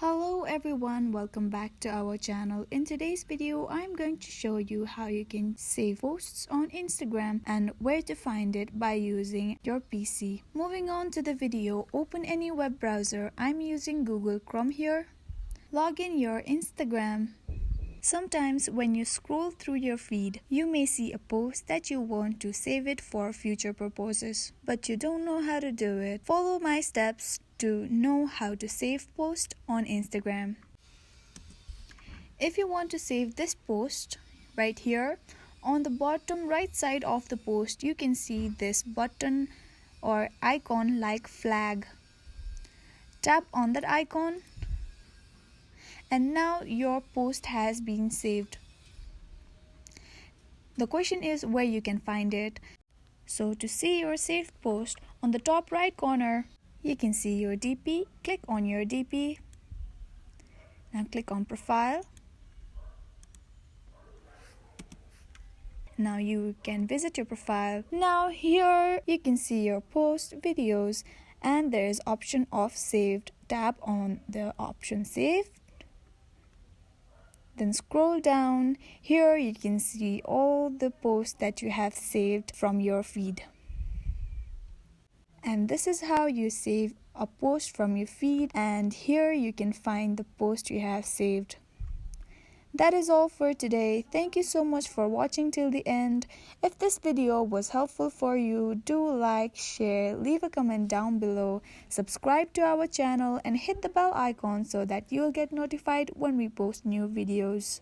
Hello everyone, welcome back to our channel. In today's video, I'm going to show you how you can save posts on Instagram and where to find it by using your PC. Moving on to the video, open any web browser. I'm using Google Chrome here. Log in your Instagram. Sometimes when you scroll through your feed, you may see a post that you want to save it for future purposes, but you don't know how to do it. Follow my steps to know how to save post on Instagram. If you want to save this post, right here, on the bottom right side of the post, you can see this button or icon like flag. Tap on that icon. And now your post has been saved. The question is where you can find it. So to see your saved post, on the top right corner, you can see your DP. Click on your DP. Now click on profile. Now you can visit your profile. Now here you can see your post, videos, and there is option of saved. Tap on the option saved. Then scroll down. Here you can see all the posts that you have saved from your feed. And this is how you save a post from your feed, and here you can find the post you have saved. That is all for today. Thank you so much for watching till the end. If this video was helpful for you, do like, share, leave a comment down below, subscribe to our channel and hit the bell icon so that you'll get notified when we post new videos.